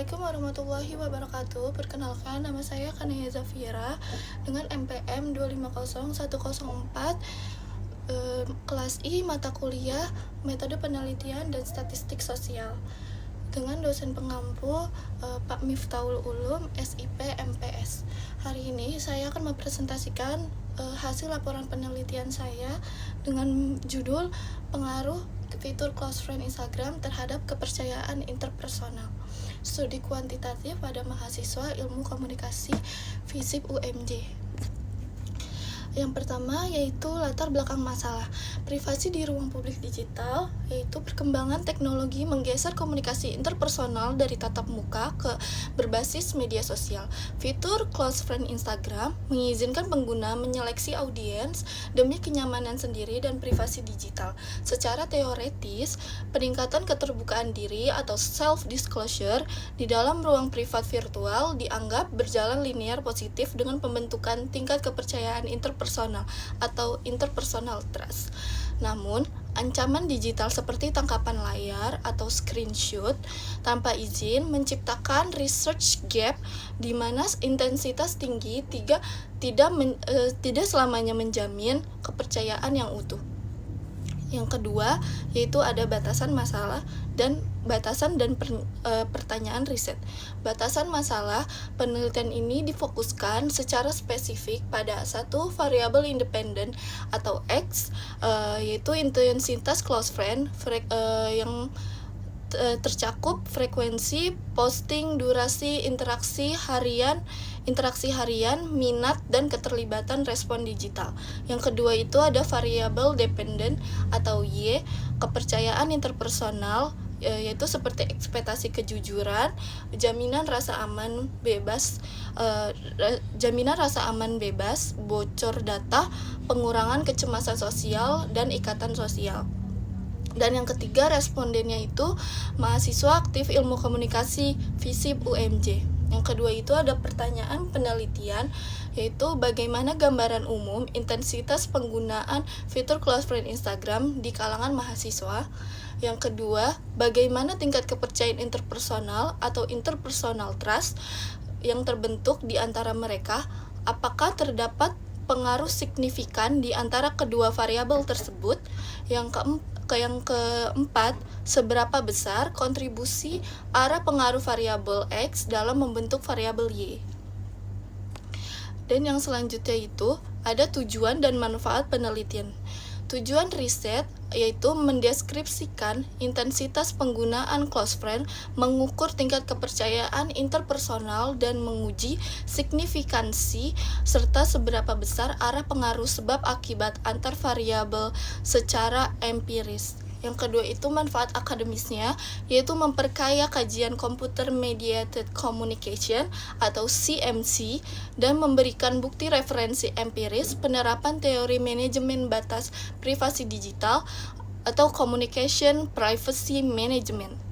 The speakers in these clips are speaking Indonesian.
Assalamualaikum warahmatullahi wabarakatuh. Perkenalkan, nama saya Kanaya Zafira dengan MPM 250104, kelas I, mata kuliah Metode Penelitian dan Statistik Sosial, dengan dosen pengampu Pak Miftahul Ulum, SIP MPS. Hari ini saya akan mempresentasikan hasil laporan penelitian saya dengan judul Pengaruh Fitur Close Friend Instagram terhadap kepercayaan interpersonal. Studi kuantitatif pada mahasiswa Ilmu Komunikasi FISIP UMJ. Yang pertama yaitu latar belakang masalah privasi di ruang publik digital, yaitu perkembangan teknologi menggeser komunikasi interpersonal dari tatap muka ke berbasis media sosial. Fitur Close Friend Instagram mengizinkan pengguna menyeleksi audiens demi kenyamanan sendiri dan privasi digital. Secara teoretis, peningkatan keterbukaan diri atau self-disclosure di dalam ruang privat virtual dianggap berjalan linear positif dengan pembentukan tingkat kepercayaan interpersonal atau interpersonal trust. Namun, ancaman digital seperti tangkapan layar atau screenshot tanpa izin menciptakan research gap di mana intensitas tinggi tidak selamanya menjamin kepercayaan yang utuh. Yang kedua, yaitu ada batasan masalah dan pertanyaan riset. Batasan masalah penelitian ini difokuskan secara spesifik pada satu variabel independen atau X, yaitu intensitas close friend yang tercakup frekuensi posting, durasi interaksi harian, minat, dan keterlibatan respon digital. Yang kedua itu ada variabel dependent atau Y, kepercayaan interpersonal, yaitu seperti ekspektasi kejujuran, jaminan rasa aman bebas, bocor data, pengurangan kecemasan sosial, dan ikatan sosial. Dan yang ketiga, respondennya itu mahasiswa aktif Ilmu Komunikasi FISIP UMJ. Yang kedua itu ada pertanyaan penelitian, yaitu bagaimana gambaran umum intensitas penggunaan fitur close friend Instagram di kalangan mahasiswa. Yang kedua, bagaimana tingkat kepercayaan interpersonal atau interpersonal trust yang terbentuk di antara mereka, apakah terdapat pengaruh signifikan di antara kedua variabel tersebut. Yang keempat, seberapa besar kontribusi arah pengaruh variabel X dalam membentuk variabel Y. Dan yang selanjutnya itu ada tujuan dan manfaat penelitian. Tujuan riset yaitu mendeskripsikan intensitas penggunaan close friend, mengukur tingkat kepercayaan interpersonal, dan menguji signifikansi serta seberapa besar arah pengaruh sebab akibat antar variabel secara empiris. Yang kedua itu manfaat akademisnya, yaitu memperkaya kajian Computer Mediated Communication atau CMC dan memberikan bukti referensi empiris penerapan teori manajemen batas privasi digital atau Communication Privacy Management.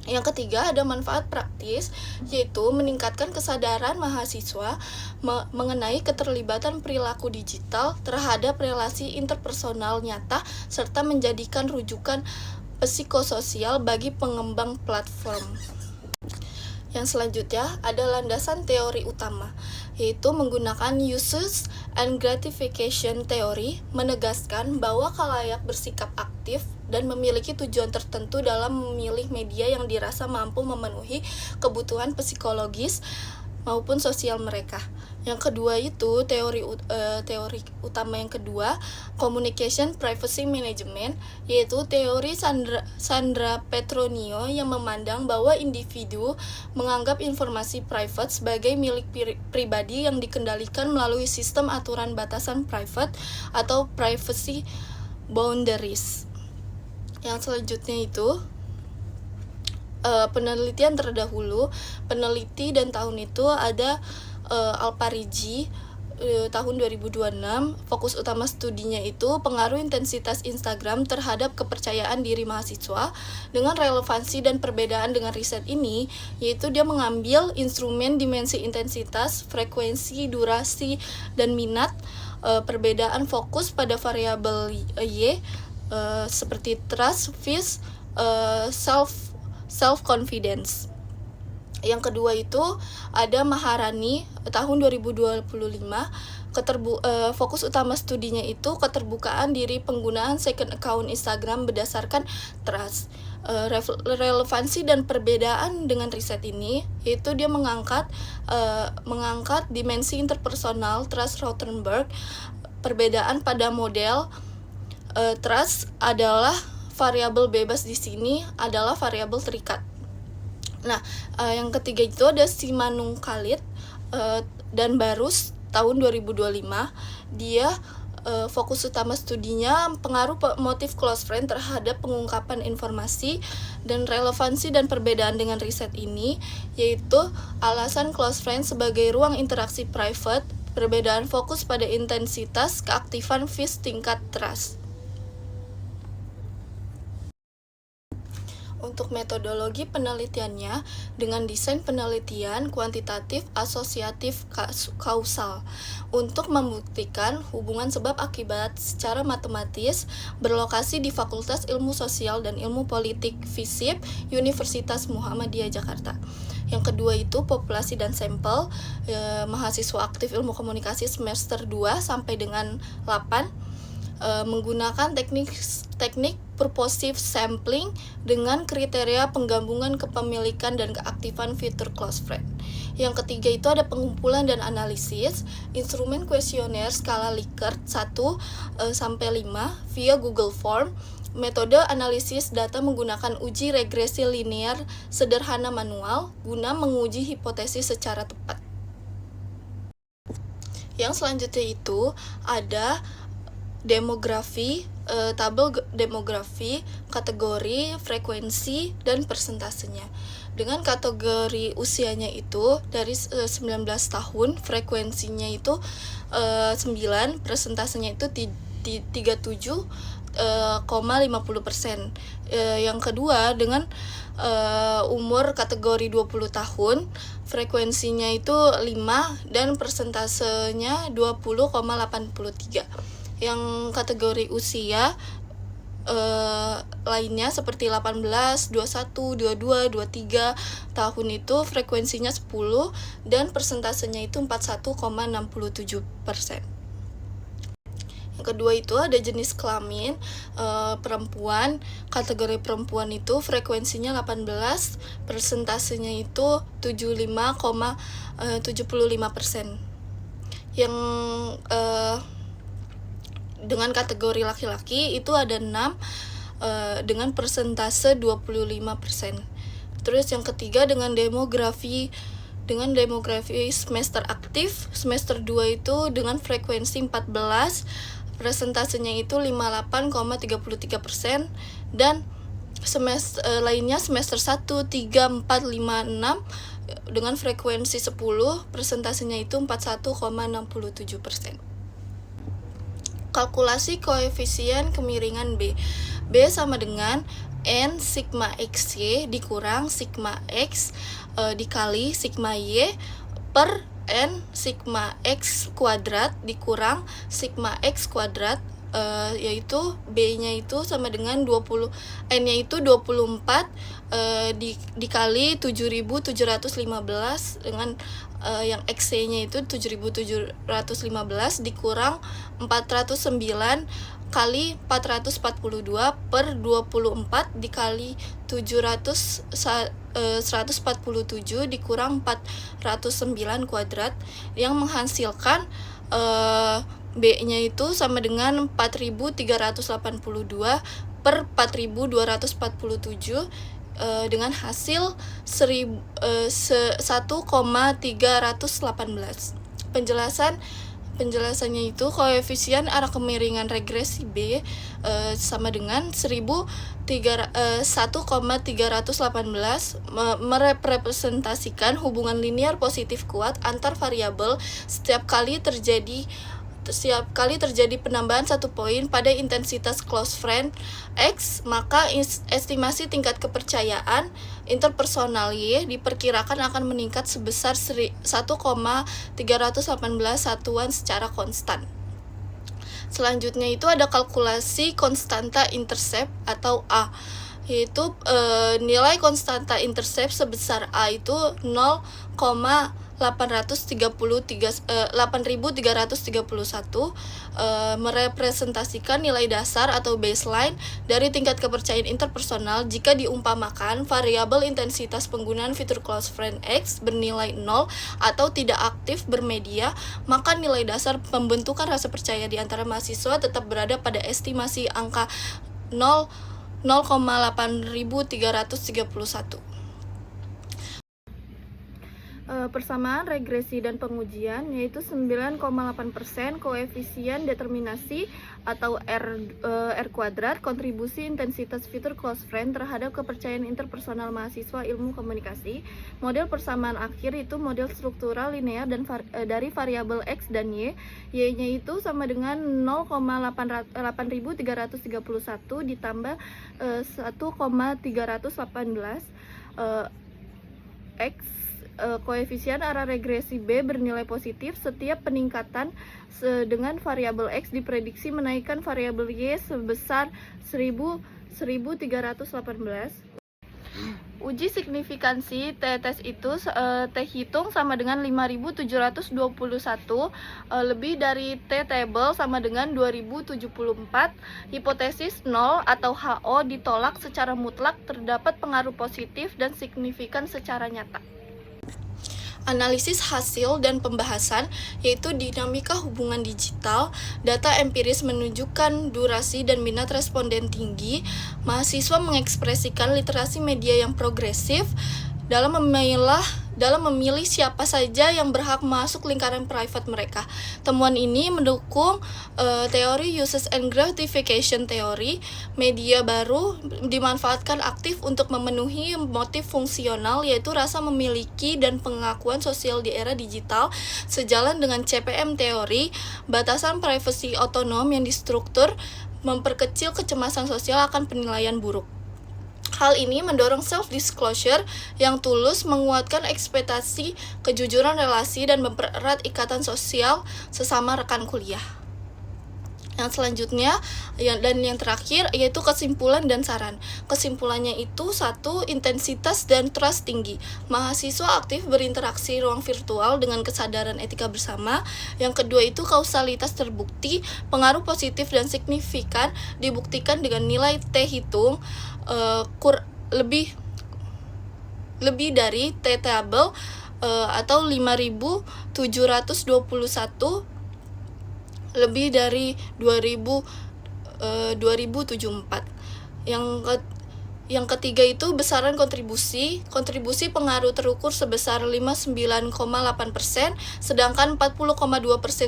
Yang ketiga ada manfaat praktis, yaitu meningkatkan kesadaran mahasiswa mengenai keterlibatan perilaku digital terhadap relasi interpersonal nyata serta menjadikan rujukan psikososial bagi pengembang platform. Yang selanjutnya ada landasan teori utama, yaitu menggunakan Uses and Gratification Theory, menegaskan bahwa khalayak bersikap aktif dan memiliki tujuan tertentu dalam memilih media yang dirasa mampu memenuhi kebutuhan psikologis maupun sosial mereka. Yang kedua itu teori utama yang kedua, Communication Privacy Management, yaitu teori Sandra Petronio yang memandang bahwa individu menganggap informasi private sebagai milik pribadi yang dikendalikan melalui sistem aturan batasan private atau privacy boundaries. Yang selanjutnya itu penelitian terdahulu, peneliti dan tahun itu ada Alparigi tahun 2026. Fokus utama studinya itu pengaruh intensitas Instagram terhadap kepercayaan diri mahasiswa. Dengan relevansi dan perbedaan dengan riset ini, yaitu dia mengambil instrumen dimensi intensitas, frekuensi, durasi, dan minat. Perbedaan fokus pada variabel Y seperti trust, self-confidence. Yang kedua itu ada Maharani tahun 2025. Fokus utama studinya itu keterbukaan diri penggunaan second account Instagram berdasarkan trust. Relevansi dan perbedaan dengan riset ini yaitu dia mengangkat dimensi interpersonal trust Rothenberg. Perbedaan pada model trust adalah variabel bebas, di sini adalah variabel terikat. Nah, yang ketiga itu ada Simanung Khalid dan Barus tahun 2025. Dia fokus utama studinya pengaruh motif close friend terhadap pengungkapan informasi dan relevansi dan perbedaan dengan riset ini, yaitu alasan close friend sebagai ruang interaksi private, perbedaan fokus pada intensitas keaktifan FIS tingkat trust. Untuk metodologi penelitiannya dengan desain penelitian kuantitatif asosiatif kausal untuk membuktikan hubungan sebab akibat secara matematis berlokasi di Fakultas Ilmu Sosial dan Ilmu Politik FISIP Universitas Muhammadiyah Jakarta. Yang kedua itu populasi dan sampel mahasiswa aktif ilmu komunikasi semester 2 sampai dengan 8 menggunakan teknik purposive sampling dengan kriteria penggabungan kepemilikan dan keaktifan fitur close friend. Yang ketiga itu ada pengumpulan dan analisis instrumen kuesioner skala Likert 1 sampai 5 via Google Form. Metode analisis data menggunakan uji regresi linear sederhana manual guna menguji hipotesis secara tepat. Yang selanjutnya itu ada demografi, tabel demografi, kategori, frekuensi, dan persentasenya. Dengan kategori usianya itu dari 19 tahun, frekuensinya itu 9, persentasenya itu 37,50%. Yang kedua dengan umur kategori 20 tahun, frekuensinya itu 5 dan persentasenya 20,83. Yang kategori usia lainnya seperti 18, 21, 22, 23 tahun itu frekuensinya 10 dan persentasenya itu 41,67%. Yang kedua itu ada jenis kelamin perempuan. Kategori perempuan itu frekuensinya 18, persentasenya itu 75,75%. Yang dengan kategori laki-laki itu ada 6 dengan persentase 25%. Terus yang ketiga dengan demografi semester aktif, semester 2 itu dengan frekuensi 14, persentasenya itu 58,33%, dan lainnya semester 1, 3, 4, 5, 6 dengan frekuensi 10, persentasenya itu 41,67%. Kalkulasi koefisien kemiringan B. B sama dengan N sigma XY dikurang sigma X dikali sigma Y per N sigma X kuadrat dikurang sigma X kuadrat, yaitu B-nya itu sama dengan 20, N-nya itu 24 dikali 7.715 dengan yang XC-nya itu 7.715 dikurang 409 kali 442 per 24 dikali 147 dikurang 409 kuadrat yang menghasilkan B-nya itu sama dengan 4.382 per 4.247 dengan hasil 1,318. Penjelasannya itu koefisien arah kemiringan regresi B sama dengan 1,318 merepresentasikan hubungan linear positif kuat antar variabel setiap kali terjadi penambahan 1 poin pada intensitas close friend X, maka estimasi tingkat kepercayaan interpersonal Y diperkirakan akan meningkat sebesar 1,318 satuan secara konstan. Selanjutnya itu ada kalkulasi konstanta intercept atau A. yaitu nilai konstanta intercept sebesar A itu 8.331 merepresentasikan nilai dasar atau baseline dari tingkat kepercayaan interpersonal jika diumpamakan variabel intensitas penggunaan fitur close friend X bernilai 0 atau tidak aktif bermedia, maka nilai dasar pembentukan rasa percaya di antara mahasiswa tetap berada pada estimasi angka 0,8331. Persamaan regresi dan pengujian yaitu 9,8% koefisien determinasi atau R kuadrat kontribusi intensitas fitur close friend terhadap kepercayaan interpersonal mahasiswa ilmu komunikasi. Model persamaan akhir itu model struktural linear dan dari variabel X dan Y-nya itu sama dengan 0,8331 ditambah 1,318 X. Koefisien arah regresi B bernilai positif. Setiap peningkatan dengan variabel X diprediksi menaikkan variabel Y sebesar 1.318. Uji signifikansi T-tes itu T-hitung sama dengan 5.721 lebih dari T-table sama dengan 2074. Hipotesis 0 atau HO ditolak secara mutlak, terdapat pengaruh positif dan signifikan secara nyata. Analisis hasil dan pembahasan yaitu dinamika hubungan digital. Data empiris menunjukkan durasi dan minat responden tinggi. Mahasiswa mengekspresikan literasi media yang progresif dalam memilih siapa saja yang berhak masuk lingkaran private mereka. Temuan ini mendukung teori uses and gratification theory. Media baru dimanfaatkan aktif untuk memenuhi motif fungsional yaitu rasa memiliki dan pengakuan sosial di era digital. Sejalan dengan CPM teori, batasan privasi otonom yang distruktur memperkecil kecemasan sosial akan penilaian buruk. Hal ini mendorong self-disclosure yang tulus, menguatkan ekspektasi kejujuran relasi, dan mempererat ikatan sosial sesama rekan kuliah. Yang selanjutnya dan yang terakhir yaitu kesimpulan dan saran. Kesimpulannya itu 1. Intensitas dan trust tinggi. Mahasiswa aktif berinteraksi ruang virtual dengan kesadaran etika bersama. Yang kedua itu kausalitas terbukti. Pengaruh positif dan signifikan dibuktikan dengan nilai T-hitung lebih dari T-table atau 5.721 lebih dari 2074. Yang ketiga itu besaran kontribusi pengaruh terukur sebesar 59,8%, sedangkan 40,2%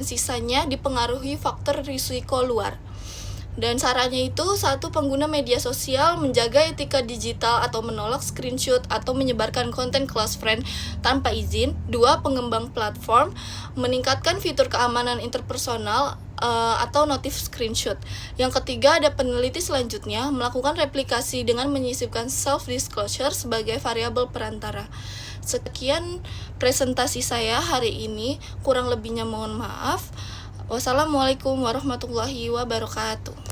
sisanya dipengaruhi faktor risiko luar. Dan sarannya itu 1. Pengguna media sosial menjaga etika digital atau menolak screenshot atau menyebarkan konten close friend tanpa izin. 2. Pengembang platform meningkatkan fitur keamanan interpersonal atau notif screenshot. Yang ketiga ada peneliti selanjutnya melakukan replikasi dengan menyisipkan self-disclosure sebagai variabel perantara. Sekian presentasi saya hari ini, kurang lebihnya mohon maaf. Wassalamualaikum warahmatullahi wabarakatuh.